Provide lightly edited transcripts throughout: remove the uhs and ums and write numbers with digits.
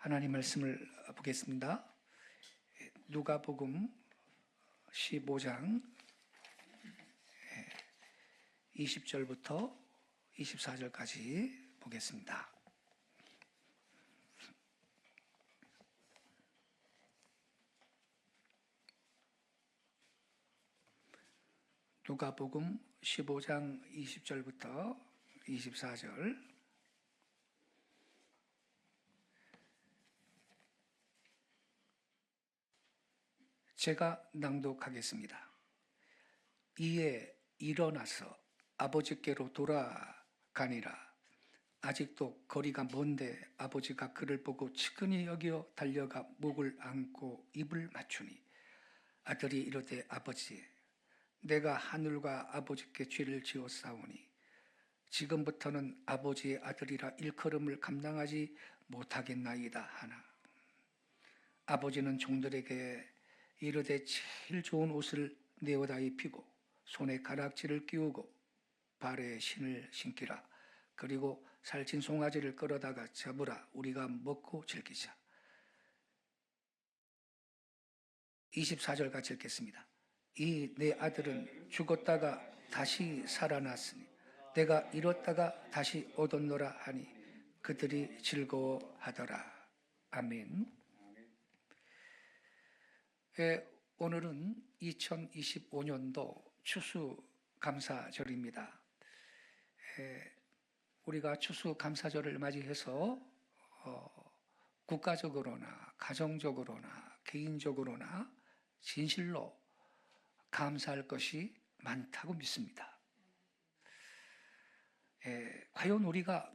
하나님 말씀을 보겠습니다. 누가복음 15장 20절부터 24절까지 보겠습니다. 누가복음 15장 20절부터 24절. 제가 낭독하겠습니다. 이에 일어나서 아버지께로 돌아가니라. 아직도 거리가 먼데 아버지가 그를 보고 측은히 여겨 달려가 목을 안고 입을 맞추니 아들이 이르되 아버지, 내가 하늘과 아버지께 죄를 지었사오니 지금부터는 아버지의 아들이라 일컬음을 감당하지 못하겠나이다 하나. 아버지는 종들에게 이르되 제일 좋은 옷을 내어다 입히고 손에 가락지를 끼우고 발에 신을 신기라. 그리고 살찐 송아지를 끌어다가 잡으라. 우리가 먹고 즐기자. 24절 같이 읽겠습니다. 이 내 아들은 죽었다가 다시 살아났으니 내가 잃었다가 다시 얻었노라 하니 그들이 즐거워하더라. 아멘. 오늘은 2025년도 추수감사절입니다. 우리가 추수감사절을 맞이해서 국가적으로나 가정적으로나 개인적으로나 진실로 감사할 것이 많다고 믿습니다. 과연 우리가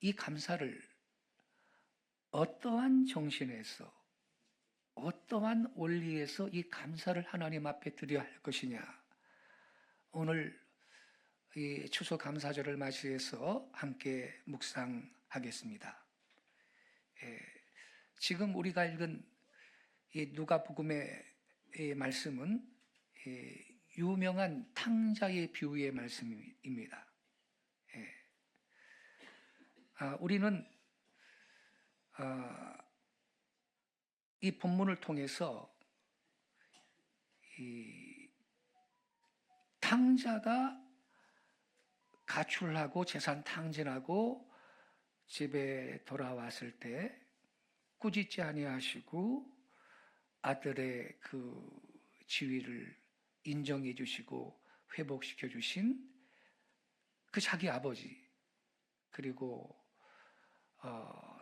이 감사를 어떠한 정신에서 어떠한 원리에서 이 감사를 하나님 앞에 드려야 할 것이냐. 오늘 이 추수감사절을 맞이해서 함께 묵상하겠습니다. 지금 우리가 읽은 이 누가복음의 말씀은 유명한 탕자의 비유의 말씀입니다. 우리는 이 본문을 통해서 이 탕자가 가출하고 재산 탕진하고 집에 돌아왔을 때 꾸짖지 아니하시고 아들의 그 지위를 인정해 주시고 회복시켜 주신 그 자기 아버지, 그리고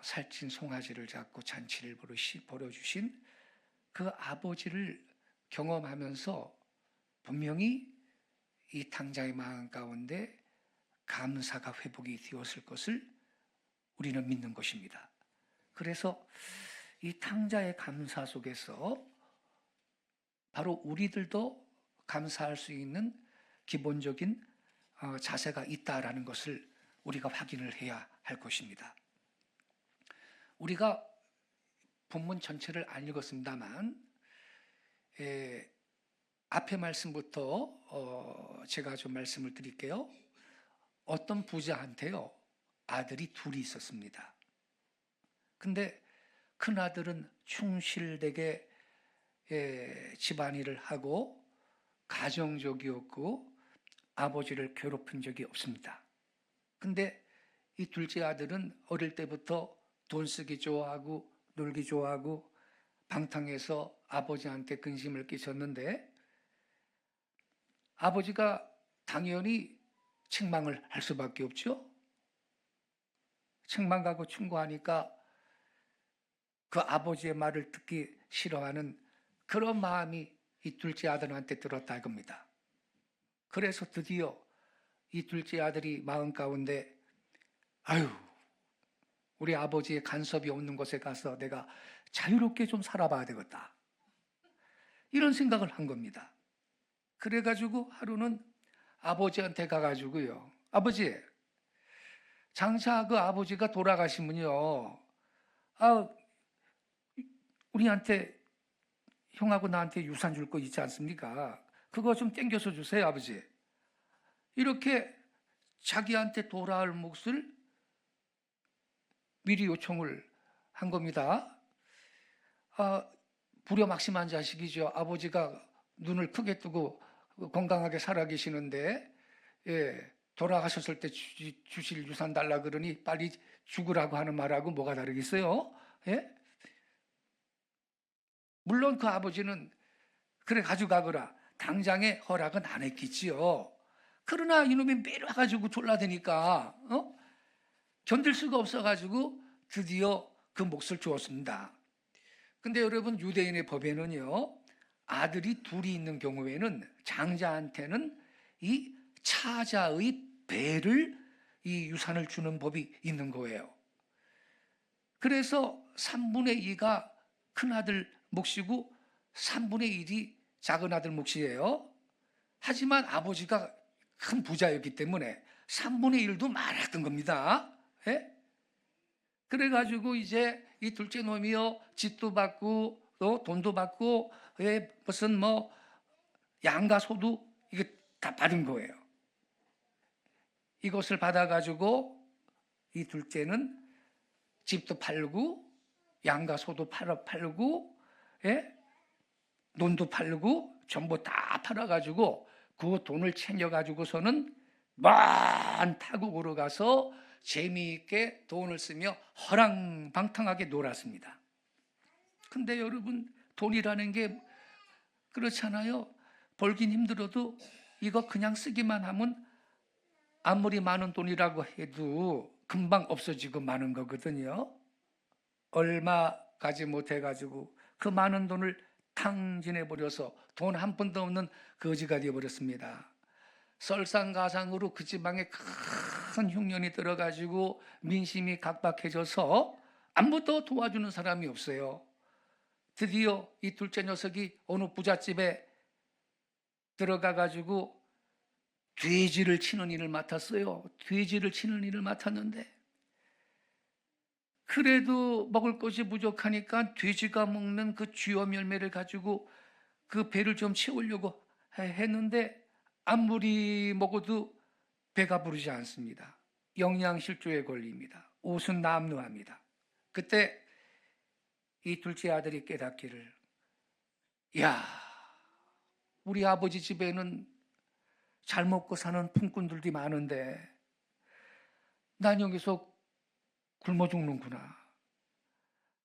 살찐 송아지를 잡고 잔치를 벌여주신 그 아버지를 경험하면서 분명히 이 탕자의 마음 가운데 감사가 회복이 되었을 것을 우리는 믿는 것입니다. 그래서 이 탕자의 감사 속에서 바로 우리들도 감사할 수 있는 기본적인 자세가 있다라는 것을 우리가 확인을 해야 할 것입니다. 우리가 본문 전체를 안 읽었습니다만 앞에 말씀부터 제가 좀 말씀을 드릴게요. 어떤 부자한테요 아들이 둘이 있었습니다. 근데 큰 아들은 충실되게 집안일을 하고 가정적이었고 아버지를 괴롭힌 적이 없습니다. 근데 이 둘째 아들은 어릴 때부터 돈 쓰기 좋아하고 놀기 좋아하고 방탕해서 아버지한테 근심을 끼쳤는데 아버지가 당연히 책망을 할 수밖에 없죠. 책망하고 충고하니까 그 아버지의 말을 듣기 싫어하는 그런 마음이 이 둘째 아들한테 들었다 이겁니다. 그래서 드디어 이 둘째 아들이 마음 가운데 우리 아버지의 간섭이 없는 곳에 가서 내가 자유롭게 좀 살아봐야 되겠다. 이런 생각을 한 겁니다. 그래가지고 하루는 아버지한테 가가지고요. 아버지, 장차 그 아버지가 돌아가시면요. 우리한테 형하고 나한테 유산 줄 거 있지 않습니까? 그거 좀 땡겨서 주세요, 아버지. 이렇게 자기한테 돌아올 몫을 미리 요청을 겁니다. 부려막심한 자식이죠. 아버지가 눈을 크게 뜨고 건강하게 살아계시는데, 돌아가셨을 때 주실 유산 달라 그러니 빨리 죽으라고 하는 말하고 뭐가 다르겠어요? 예? 물론 그 아버지는 그래 가져가거라 당장에 허락은 안 했겠지요. 그러나 이놈이 매일 와가지고 졸라대니까 견딜 수가 없어가지고 드디어 그 몫을 주었습니다. 근데 여러분, 유대인의 법에는요, 아들이 둘이 있는 경우에는 장자한테는 이 차자의 배를, 이 유산을 주는 법이 있는 거예요. 그래서 3분의 2가 큰아들 몫이고 3분의 1이 작은아들 몫이에요. 하지만 아버지가 큰 부자였기 때문에 3분의 1도 많았던 겁니다. 예? 그래가지고 이제 이 둘째 놈이요, 집도 받고 또 돈도 받고 무슨 뭐 양가 소도 이게 다 받은 거예요. 이것을 받아가지고 이 둘째는 집도 팔고 양가 소도 팔고 논도 팔고 전부 다 팔아가지고 그 돈을 챙겨가지고서는 먼 타국으로 가서 재미있게 돈을 쓰며 허랑방탕하게 놀았습니다. 근데 여러분, 돈이라는 게 그렇잖아요. 벌긴 힘들어도 이거 그냥 쓰기만 하면 아무리 많은 돈이라고 해도 금방 없어지고 마는 거거든요. 얼마 가지 못해가지고 그 많은 돈을 탕진해버려서 돈 한 푼도 없는 거지가 되어버렸습니다. 설상가상으로 그 지방에 큰 흉년이 들어가지고 민심이 각박해져서 아무도 도와주는 사람이 없어요. 드디어 이 둘째 녀석이 어느 부잣집에 들어가가지고 돼지를 치는 일을 맡았어요. 돼지를 치는 일을 맡았는데 그래도 먹을 것이 부족하니까 돼지가 먹는 그 쥐엄 열매를 가지고 그 배를 좀 채우려고 했는데 아무리 먹어도 배가 부르지 않습니다. 영양실조에 걸립니다. 옷은 남루합니다. 그때 이 둘째 아들이 깨닫기를, 야, 우리 아버지 집에는 잘 먹고 사는 품꾼들이 많은데 난 여기서 굶어 죽는구나.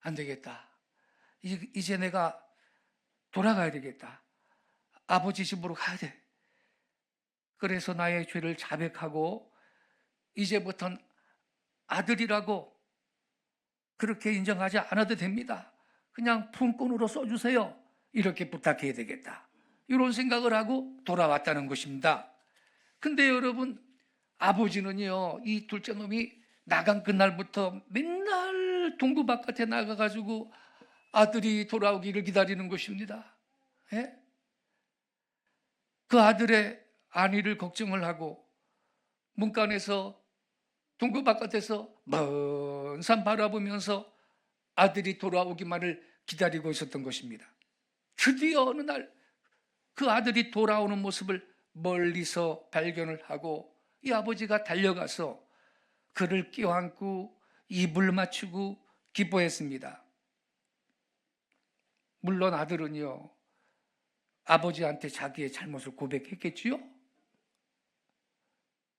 안 되겠다. 이제 내가 돌아가야 되겠다. 아버지 집으로 가야 돼. 그래서 나의 죄를 자백하고 이제부터는 아들이라고 그렇게 인정하지 않아도 됩니다. 그냥 품꾼으로 써주세요. 이렇게 부탁해야 되겠다. 이런 생각을 하고 돌아왔다는 것입니다. 근데 여러분, 아버지는요, 이 둘째 놈이 나간 그날부터 맨날 동구 바깥에 나가가지고 아들이 돌아오기를 기다리는 것입니다. 예? 그 아들의 안위를 걱정을 하고 문간에서 동구 바깥에서 먼 산 바라보면서 아들이 돌아오기만을 기다리고 있었던 것입니다. 드디어 어느 날 그 아들이 돌아오는 모습을 멀리서 발견을 하고 이 아버지가 달려가서 그를 껴안고 입을 맞추고 기뻐했습니다. 물론 아들은요, 아버지한테 자기의 잘못을 고백했겠지요?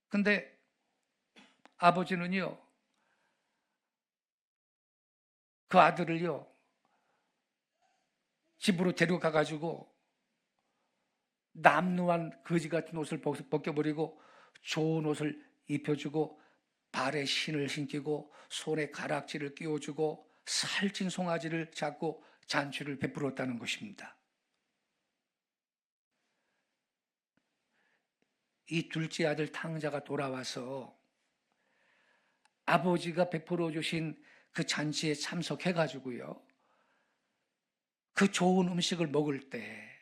근데 아버지는요, 그 아들을요, 집으로 데려가가지고 남루한 거지 같은 옷을 벗겨버리고 좋은 옷을 입혀주고 발에 신을 신기고 손에 가락지를 끼워주고 살찐 송아지를 잡고 잔치를 베풀었다는 것입니다. 이 둘째 아들 탕자가 돌아와서 아버지가 베풀어 주신 그 잔치에 참석해가지고요, 그 좋은 음식을 먹을 때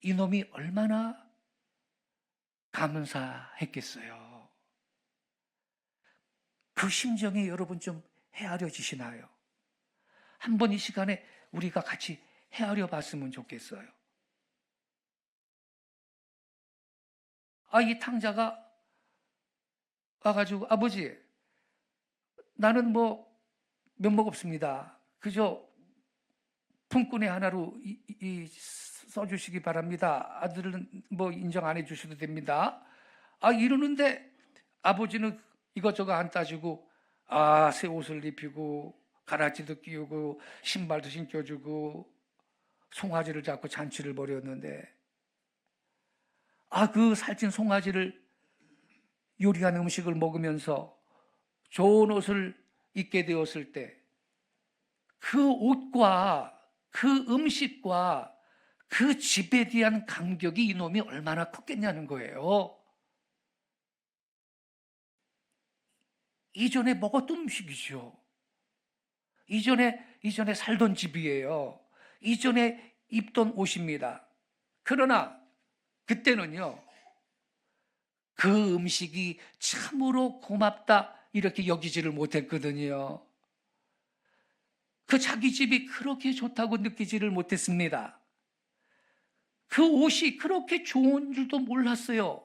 이놈이 얼마나 감사했겠어요. 그 심정이 여러분 좀 헤아려지시나요? 한번 이 시간에 우리가 같이 헤아려 봤으면 좋겠어요. 이 탕자가 와가지고, 아버지, 나는 뭐 면목 없습니다. 그저 품꾼의 하나로 써주시기 바랍니다. 아들은 뭐 인정 안 해주셔도 됩니다. 이러는데 아버지는 이것저것 안 따지고 새 옷을 입히고 가라지도 끼우고 신발도 신겨주고 송아지를 잡고 잔치를 벌였는데 그 살찐 송아지를 요리한 음식을 먹으면서 좋은 옷을 입게 되었을 때 그 옷과 그 음식과 그 집에 대한 감격이 이놈이 얼마나 컸겠냐는 거예요. 이전에 먹었던 음식이죠. 이전에 살던 집이에요. 이전에 입던 옷입니다. 그러나 그때는요, 그 음식이 참으로 고맙다 이렇게 여기지를 못했거든요. 그 자기 집이 그렇게 좋다고 느끼지를 못했습니다. 그 옷이 그렇게 좋은 줄도 몰랐어요.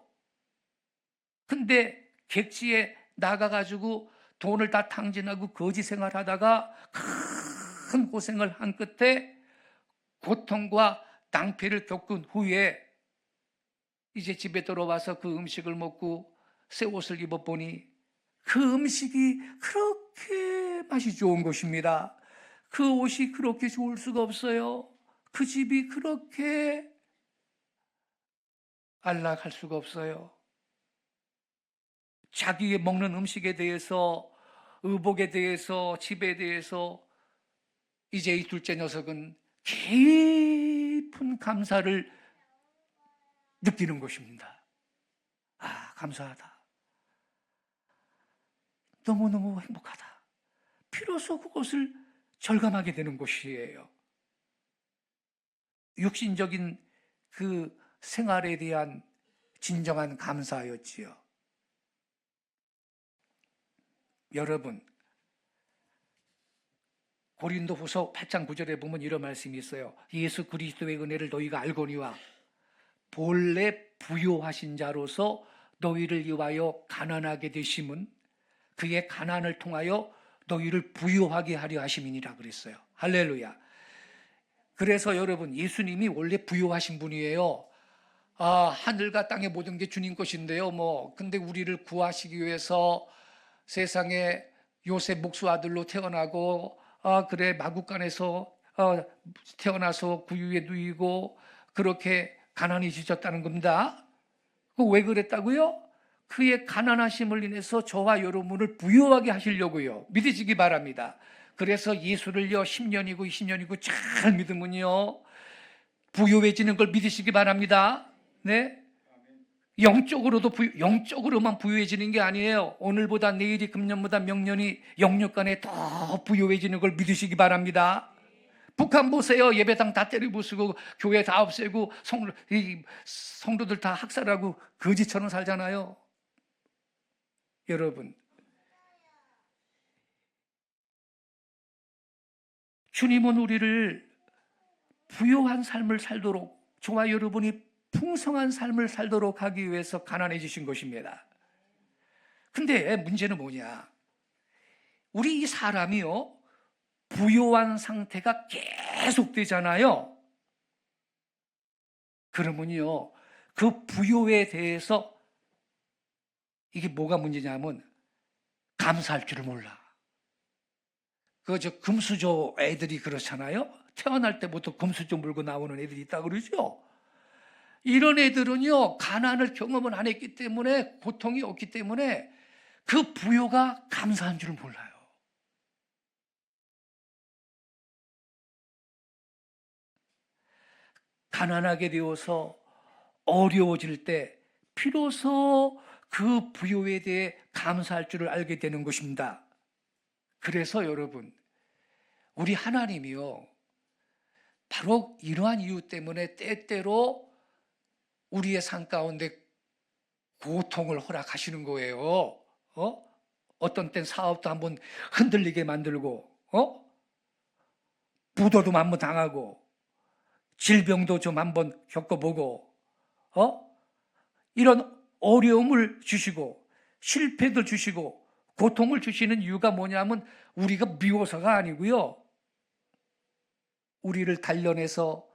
근데 객지에 나가가지고 돈을 다 탕진하고 거지 생활하다가 큰 고생을 한 끝에 고통과 낭패를 겪은 후에 이제 집에 들어와서 그 음식을 먹고 새 옷을 입어보니 그 음식이 그렇게 맛이 좋은 것입니다. 그 옷이 그렇게 좋을 수가 없어요. 그 집이 그렇게 안락할 수가 없어요. 자기의 먹는 음식에 대해서, 의복에 대해서, 집에 대해서 이제 이 둘째 녀석은 깊은 감사를 느끼는 것입니다. 감사하다. 너무너무 행복하다. 비로소 그것을 절감하게 되는 것이에요. 육신적인 그 생활에 대한 진정한 감사였지요. 여러분, 고린도후서 8장 9절에 보면 이런 말씀이 있어요. 예수 그리스도의 은혜를 너희가 알거니와 본래 부요하신 자로서 너희를 위하여 가난하게 되심은 그의 가난을 통하여 너희를 부요하게 하려 하심이니라 그랬어요. 할렐루야. 그래서 여러분, 예수님이 원래 부요하신 분이에요. 하늘과 땅의 모든 게 주님 것인데요. 근데 우리를 구하시기 위해서 세상에 요셉 목수 아들로 태어나고, 그래, 마국간에서 태어나서 구유에 누이고, 그렇게 가난해지셨다는 겁니다. 왜 그랬다고요? 그의 가난하심을 인해서 저와 여러분을 부유하게 하시려고요. 믿으시기 바랍니다. 그래서 예수를요, 10년이고 20년이고 잘 믿으면요, 부유해지는 걸 믿으시기 바랍니다. 네? 영적으로만 부유해지는 게 아니에요. 오늘보다 내일이, 금년보다 명년이 영육간에 더 부유해지는 걸 믿으시기 바랍니다. 북한 보세요. 예배당 다 때려부수고 교회 다 없애고 성도들 다 학살하고 거지처럼 살잖아요. 여러분, 주님은 우리를 부유한 삶을 살도록, 저와 여러분이 풍성한 삶을 살도록 하기 위해서 가난해지신 것입니다. 근데 문제는 뭐냐? 우리 이 사람이요, 부유한 상태가 계속되잖아요. 그러면요, 그 부유에 대해서 이게 뭐가 문제냐면 감사할 줄을 몰라. 금수저 애들이 그렇잖아요. 태어날 때부터 금수저 물고 나오는 애들이 있다 그러죠. 이런 애들은요, 가난을 경험을 안 했기 때문에, 고통이 없기 때문에 그 부유가 감사한 줄을 몰라요. 가난하게 되어서 어려워질 때 비로소 그 부유에 대해 감사할 줄을 알게 되는 것입니다. 그래서 여러분, 우리 하나님이요, 바로 이러한 이유 때문에 때때로 우리의 삶 가운데 고통을 허락하시는 거예요. 어떤 땐 사업도 한번 흔들리게 만들고, 부도도 한번 당하고, 질병도 좀 한번 겪어보고, 이런 어려움을 주시고, 실패도 주시고, 고통을 주시는 이유가 뭐냐면 우리가 미워서가 아니고요. 우리를 단련해서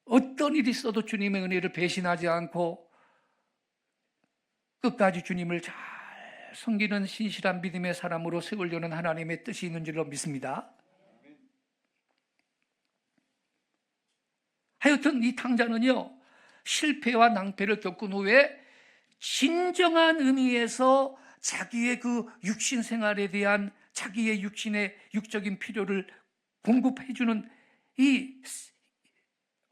어떤 일이 있어도 주님의 은혜를 배신하지 않고 끝까지 주님을 잘 섬기는 신실한 믿음의 사람으로 세우려는 하나님의 뜻이 있는 줄로 믿습니다. 하여튼 이 탕자는요, 실패와 낭패를 겪은 후에 진정한 의미에서 자기의 그 육신 생활에 대한 자기의 육신의 육적인 필요를 공급해주는 이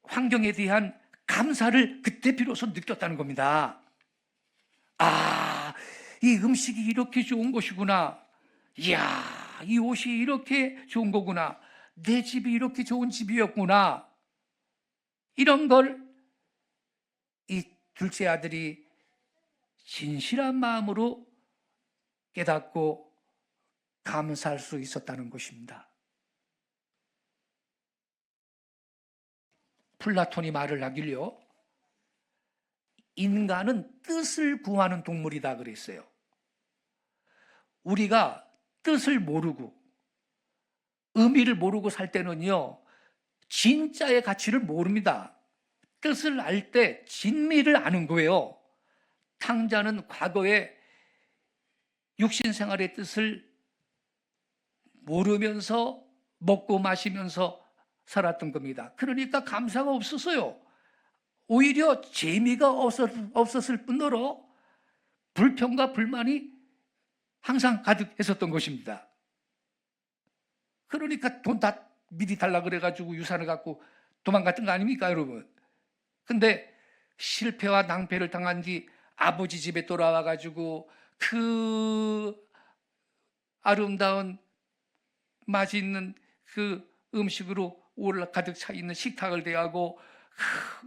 환경에 대한 감사를 그때 비로소 느꼈다는 겁니다. 아, 이 음식이 이렇게 좋은 것이구나. 이야, 이 옷이 이렇게 좋은 거구나. 내 집이 이렇게 좋은 집이었구나. 이런 걸 이 둘째 아들이 진실한 마음으로 깨닫고 감사할 수 있었다는 것입니다. 플라톤이 말을 하길요, 인간은 뜻을 구하는 동물이다 그랬어요. 우리가 뜻을 모르고 의미를 모르고 살 때는요, 진짜의 가치를 모릅니다. 뜻을 알 때 진미를 아는 거예요. 탕자는 과거에 육신 생활의 뜻을 모르면서 먹고 마시면서 살았던 겁니다. 그러니까 감사가 없었어요. 오히려 재미가 없었을 뿐더러 불평과 불만이 항상 가득했었던 것입니다. 그러니까 돈 다 미리 달라 그래가지고 유산을 갖고 도망갔던 거 아닙니까, 여러분? 근데 실패와 낭패를 당한 뒤 아버지 집에 돌아와가지고 그 아름다운 맛있는 그 음식으로 가득 차 있는 식탁을 대하고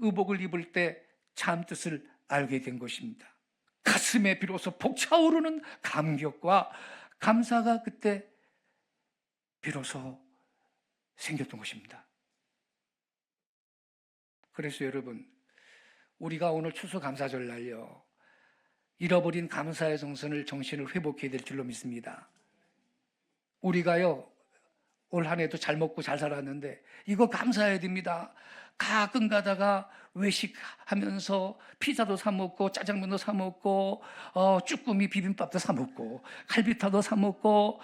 의복을 입을 때 참 뜻을 알게 된 것입니다. 가슴에 비로소 벅차오르는 감격과 감사가 그때 비로소 생겼던 것입니다. 그래서 여러분, 우리가 오늘 추수감사절 날요, 잃어버린 감사의 정신을 회복해야 될 줄로 믿습니다. 우리가요, 올 한 해도 잘 먹고 잘 살았는데 이거 감사해야 됩니다. 가끔 가다가 외식하면서 피자도 사 먹고 짜장면도 사 먹고 쭈꾸미 비빔밥도 사 먹고 갈비탕도 사 먹고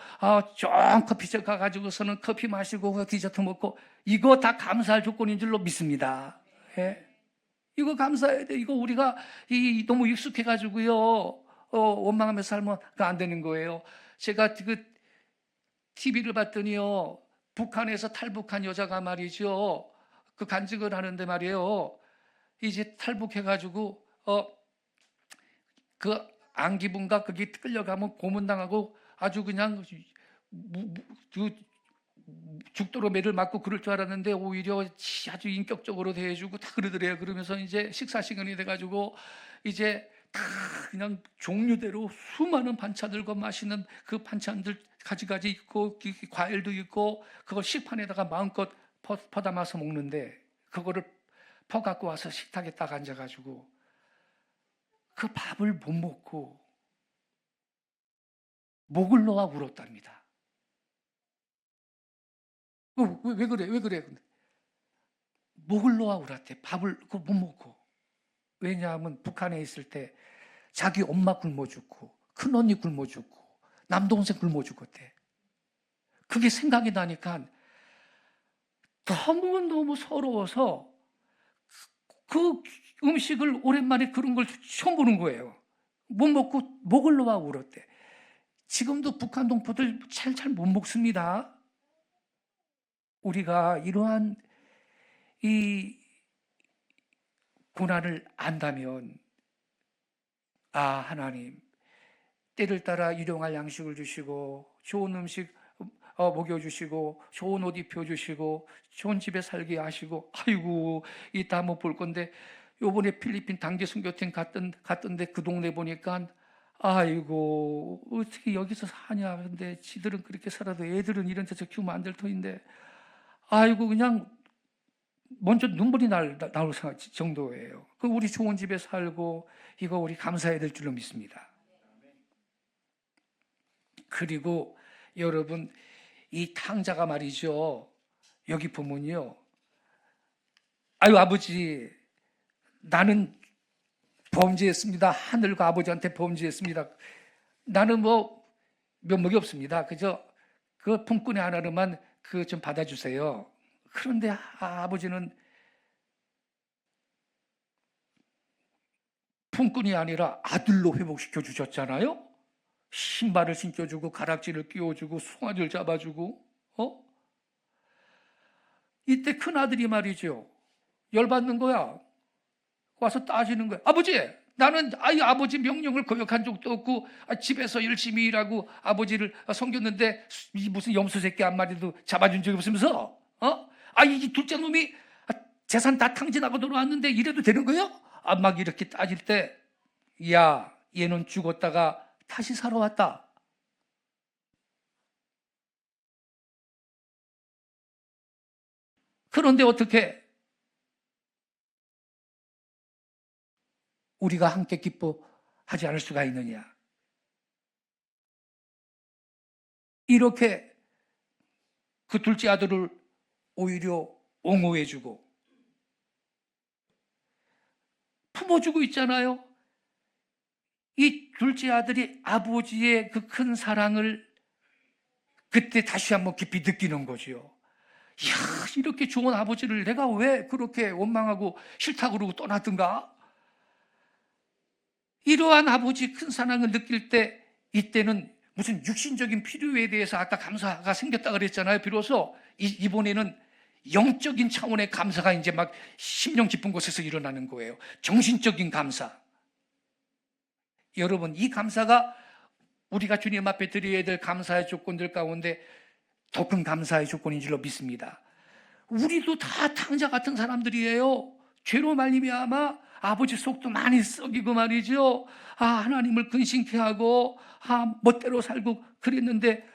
좋은 커피숍 가가지고서는 커피 마시고 디저트 먹고 이거 다 감사할 조건인 줄로 믿습니다. 예? 이거 감사해야 돼. 이거 우리가 너무 익숙해가지고요 원망하면서 살면 안 되는 거예요. 제가 그 TV를 봤더니요, 북한에서 탈북한 여자가 말이죠, 그 간증을 하는데 말이에요, 이제 탈북해가지고 그 안기부인가 거기 끌려가면 고문당하고 아주 그냥 죽도록 매를 맞고 그럴 줄 알았는데 오히려 아주 인격적으로 대해주고 다 그러더래요. 그러면서 이제 식사 시간이 돼가지고 이제 다 그냥 종류대로 수많은 반찬들과 맛있는 그 반찬들 가지가지 있고 과일도 있고 그걸 식판에다가 마음껏 퍼담아서 먹는데 그거를 퍼갖고 와서 식탁에 딱 앉아가지고 그 밥을 못 먹고 목을 놓아 울었답니다. 왜 그래? 왜 그래? 목을 놓아 울었대. 밥을 못 먹고. 왜냐하면 북한에 있을 때 자기 엄마 굶어 죽고 큰언니 굶어 죽고 남동생 굶어 죽었대. 그게 생각이 나니까 너무너무 서러워서 그 음식을 오랜만에 그런 걸 처음 보는 거예요. 못 먹고 목을 놓아 울었대. 지금도 북한 동포들 잘 못 먹습니다. 우리가 이러한 이 고난을 안다면 하나님 때를 따라 일용할 양식을 주시고 좋은 음식 먹여주시고 좋은 옷 입혀주시고 좋은 집에 살게 하시고 아이고 이따 한번 볼 건데 요번에 필리핀 당지 선교팀 갔던데 그 동네 보니까 아이고 어떻게 여기서 사냐. 근데 지들은 그렇게 살아도 애들은 이런 데서 키우면 안 될 터인데 아이고 그냥 먼저 눈물이 나올 정도예요. 그 우리 좋은 집에 살고 이거 우리 감사해야 될 줄로 믿습니다. 그리고 여러분, 이 탕자가 말이죠. 여기 보면요. 아유, 아버지, 나는 범죄했습니다. 하늘과 아버지한테 범죄했습니다. 나는 뭐 면목이 없습니다. 그저 그 품꾼의 하나로만 그 좀 받아주세요. 그런데 아버지는 품꾼이 아니라 아들로 회복시켜 주셨잖아요. 신발을 신겨주고 가락지를 끼워주고 송아지를 잡아주고. 이때 큰아들이 말이죠. 열받는 거야. 와서 따지는 거야. 아버지, 나는 아버지 명령을 거역한 적도 없고 집에서 열심히 일하고 아버지를 섬겼는데 무슨 염소 새끼 한 마리도 잡아준 적이 없으면서 이 둘째 놈이 재산 다 탕진하고 돌아왔는데 이래도 되는 거예요? 막 이렇게 따질 때, 야, 얘는 죽었다가 다시 살아왔다. 그런데 어떻게 우리가 함께 기뻐하지 않을 수가 있느냐? 이렇게 그 둘째 아들을 오히려 옹호해주고 품어주고 있잖아요. 이 둘째 아들이 아버지의 그 큰 사랑을 그때 다시 한번 깊이 느끼는 거지요. 이야, 이렇게 좋은 아버지를 내가 왜 그렇게 원망하고 싫다고 그러고 떠났던가? 이러한 아버지 큰 사랑을 느낄 때, 이때는 무슨 육신적인 필요에 대해서 아까 감사가 생겼다 그랬잖아요. 비로소 이번에는 영적인 차원의 감사가 이제 막 심령 깊은 곳에서 일어나는 거예요. 정신적인 감사. 여러분, 이 감사가 우리가 주님 앞에 드려야 될 감사의 조건들 가운데 더 큰 감사의 조건인 줄로 믿습니다. 우리도 다 탕자 같은 사람들이에요. 죄로 말미암아 아버지 속도 많이 썩이고 말이죠. 하나님을 근심케 하고 멋대로 살고 그랬는데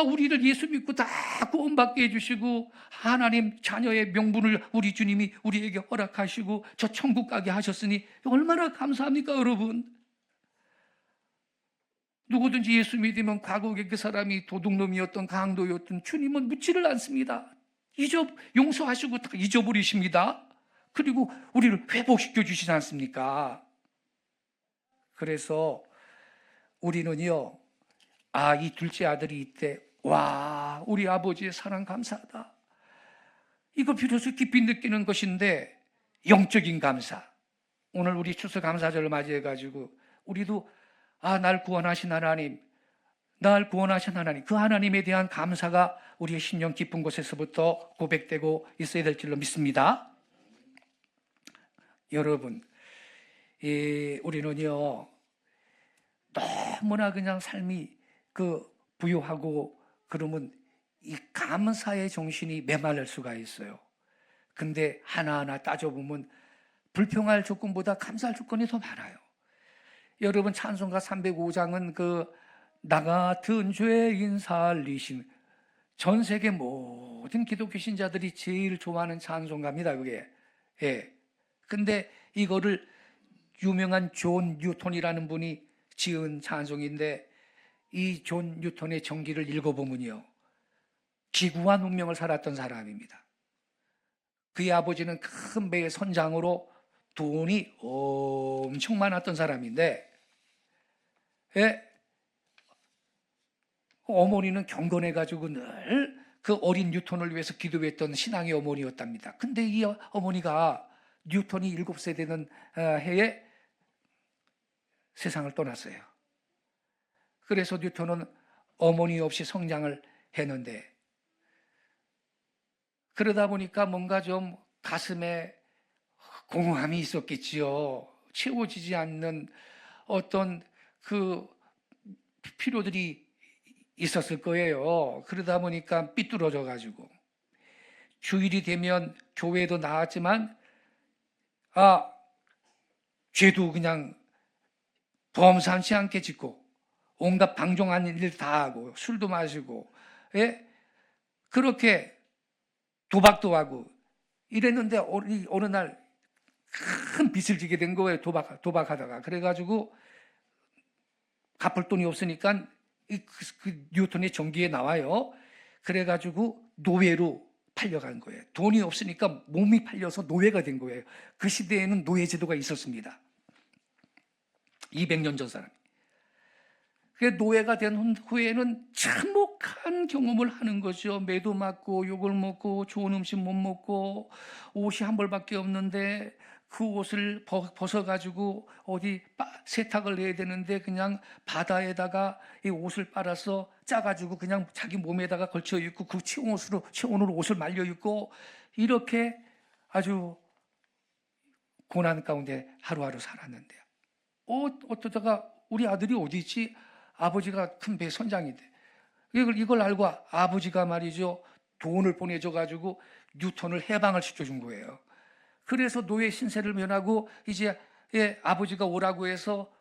우리를 예수 믿고 다 구원받게 해주시고 하나님 자녀의 명분을 우리 주님이 우리에게 허락하시고 저 천국 가게 하셨으니 얼마나 감사합니까, 여러분? 누구든지 예수 믿으면 과거에 그 사람이 도둑놈이었던 강도였던 주님은 묻지를 않습니다. 용서하시고 다 잊어버리십니다. 그리고 우리를 회복시켜 주시지 않습니까? 그래서 우리는요, 이 둘째 아들이 이때 우리 아버지의 사랑 감사하다. 이거 비로소 깊이 느끼는 것인데 영적인 감사. 오늘 우리 추수감사절을 맞이해가지고 우리도 날 구원하신 하나님, 날 구원하신 하나님, 그 하나님에 대한 감사가 우리의 심령 깊은 곳에서부터 고백되고 있어야 될 줄로 믿습니다. 여러분, 우리는요, 너무나 그냥 삶이 부유하고 그러면 이 감사의 정신이 메말릴 수가 있어요. 근데 하나하나 따져보면 불평할 조건보다 감사할 조건이 더 많아요. 여러분, 찬송가 305장은 나 같은 죄인 살리신, 전 세계 모든 기독교 신자들이 제일 좋아하는 찬송가입니다, 그게. 예. 근데 이거를 유명한 존 뉴턴이라는 분이 지은 찬송인데, 이 존 뉴턴의 정기를 읽어보면요, 기구한 운명을 살았던 사람입니다. 그의 아버지는 큰 배의 선장으로 돈이 엄청 많았던 사람인데, 어머니는 경건해가지고 늘 그 어린 뉴턴을 위해서 기도했던 신앙의 어머니였답니다. 근데 이 어머니가 뉴턴이 7세 되는 해에 세상을 떠났어요. 그래서 뉴턴은 어머니 없이 성장을 했는데, 그러다 보니까 뭔가 좀 가슴에 공허함이 있었겠지요. 채워지지 않는 어떤 그 필요들이 있었을 거예요. 그러다 보니까 삐뚤어져 가지고 주일이 되면 교회도 나왔지만 죄도 그냥 범상치 않게 짓고 온갖 방종한 일 다 하고 술도 마시고 그렇게 도박도 하고 이랬는데 어느 날 큰 빚을 지게 된 거예요. 도박하다가. 그래가지고 갚을 돈이 없으니까 그 뉴턴의 전기에 나와요. 그래가지고 노예로 팔려간 거예요. 돈이 없으니까 몸이 팔려서 노예가 된 거예요. 그 시대에는 노예 제도가 있었습니다. 200년 전 사람. 그 노예가 된 후에는 참혹한 경험을 하는 거죠. 매도 맞고 욕을 먹고 좋은 음식 못 먹고 옷이 한 벌밖에 없는데 그 옷을 벗어가지고 어디 세탁을 해야 되는데 그냥 바다에다가 이 옷을 빨아서 짜가지고 그냥 자기 몸에다가 걸쳐 입고 그 체온으로 옷을 말려 입고 이렇게 아주 고난 가운데 하루하루 살았는데요. 어떠다가 우리 아들이 어디 있지? 아버지가 큰 배 선장인데 이걸 알고 아버지가 말이죠 돈을 보내줘가지고 뉴턴을 해방을 시켜준 거예요. 그래서 노예 신세를 면하고 이제 아버지가 오라고 해서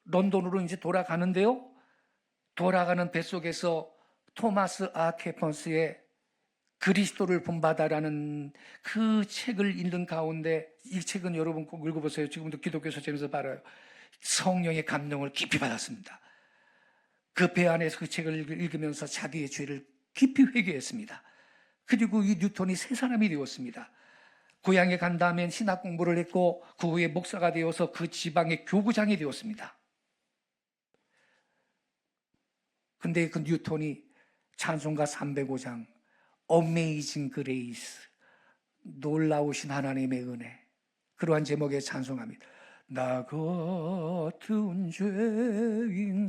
런던으로 이제 돌아가는데요. 돌아가는 뱃속에서 토마스 아 케펀스의 그리스도를 본받아라는 그 책을 읽는 가운데 이 책은 여러분 꼭 읽어보세요. 지금도 기독교 서점에서 팔아요. 성령의 감동을 깊이 받았습니다. 그 배 안에서 그 책을 읽으면서 자기의 죄를 깊이 회개했습니다. 그리고 이 뉴턴이 새 사람이 되었습니다. 고향에 간 다음엔 신학 공부를 했고 그 후에 목사가 되어서 그 지방의 교구장이 되었습니다. 근데 그 뉴턴이 찬송가 305장 Amazing Grace, 놀라우신 하나님의 은혜, 그러한 제목의 찬송합니다. 나 같은 죄인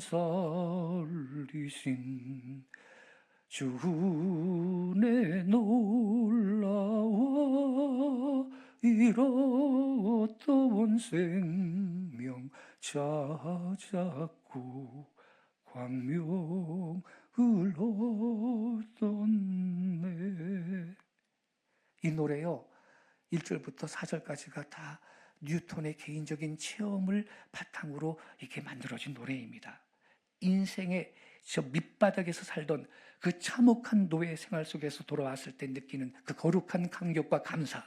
살리신 주 은혜 놀라워 잃었던 생명 찾았고 광명을 얻었네. 이 노래요 1절부터 4절까지가 다 뉴턴의 개인적인 체험을 바탕으로 이렇게 만들어진 노래입니다. 인생의 저 밑바닥에서 살던 그 참혹한 노예 생활 속에서 돌아왔을 때 느끼는 그 거룩한 감격과 감사.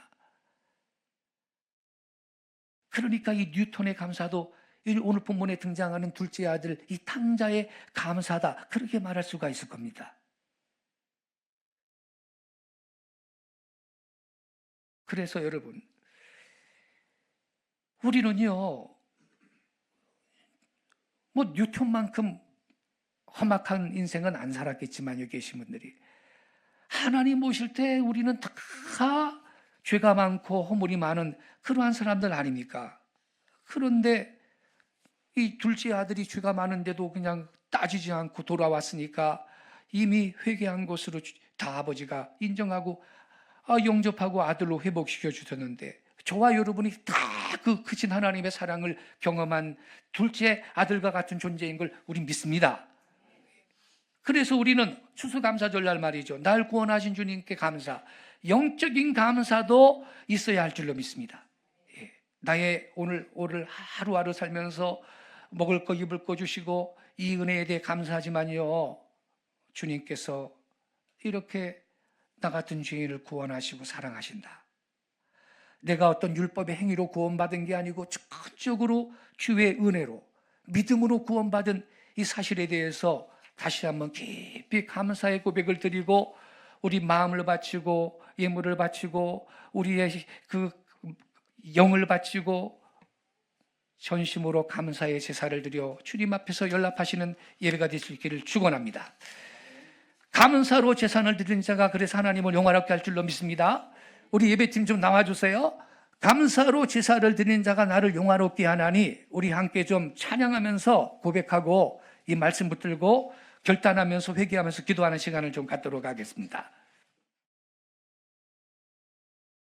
그러니까 이 뉴턴의 감사도 오늘 본문에 등장하는 둘째 아들 이 탕자의 감사다, 그렇게 말할 수가 있을 겁니다. 그래서 여러분, 우리는요 뭐 뉴턴만큼 험악한 인생은 안 살았겠지만 여기 계신 분들이 하나님 모실 때 우리는 다 죄가 많고 허물이 많은 그러한 사람들 아닙니까? 그런데 이 둘째 아들이 죄가 많은데도 그냥 따지지 않고 돌아왔으니까 이미 회개한 것으로 다 아버지가 인정하고 영접하고 아들로 회복시켜 주셨는데 저와 여러분이 다 그 크신 하나님의 사랑을 경험한 둘째 아들과 같은 존재인 걸 우린 믿습니다. 그래서 우리는 추수감사절날 말이죠, 날 구원하신 주님께 감사, 영적인 감사도 있어야 할 줄로 믿습니다. 나의 오늘 하루하루 살면서 먹을 거 입을 거 주시고 이 은혜에 대해 감사하지만요, 주님께서 이렇게 나 같은 죄인을 구원하시고 사랑하신다. 내가 어떤 율법의 행위로 구원받은 게 아니고 전적으로 주의 은혜로 믿음으로 구원받은 이 사실에 대해서 다시 한번 깊이 감사의 고백을 드리고 우리 마음을 바치고 예물을 바치고 우리의 그 영을 바치고 전심으로 감사의 제사를 드려 주님 앞에서 연락하시는 예배가 될 수 있기를 축원합니다. 감사로 제사를 드린 자가 그래서 하나님을 영화롭게 할 줄로 믿습니다. 우리 예배팀 좀 나와주세요. 감사로 제사를 드린 자가 나를 영화롭게 하나니, 우리 함께 좀 찬양하면서 고백하고 이 말씀 붙들고 결단하면서 회개하면서 기도하는 시간을 좀 갖도록 하겠습니다.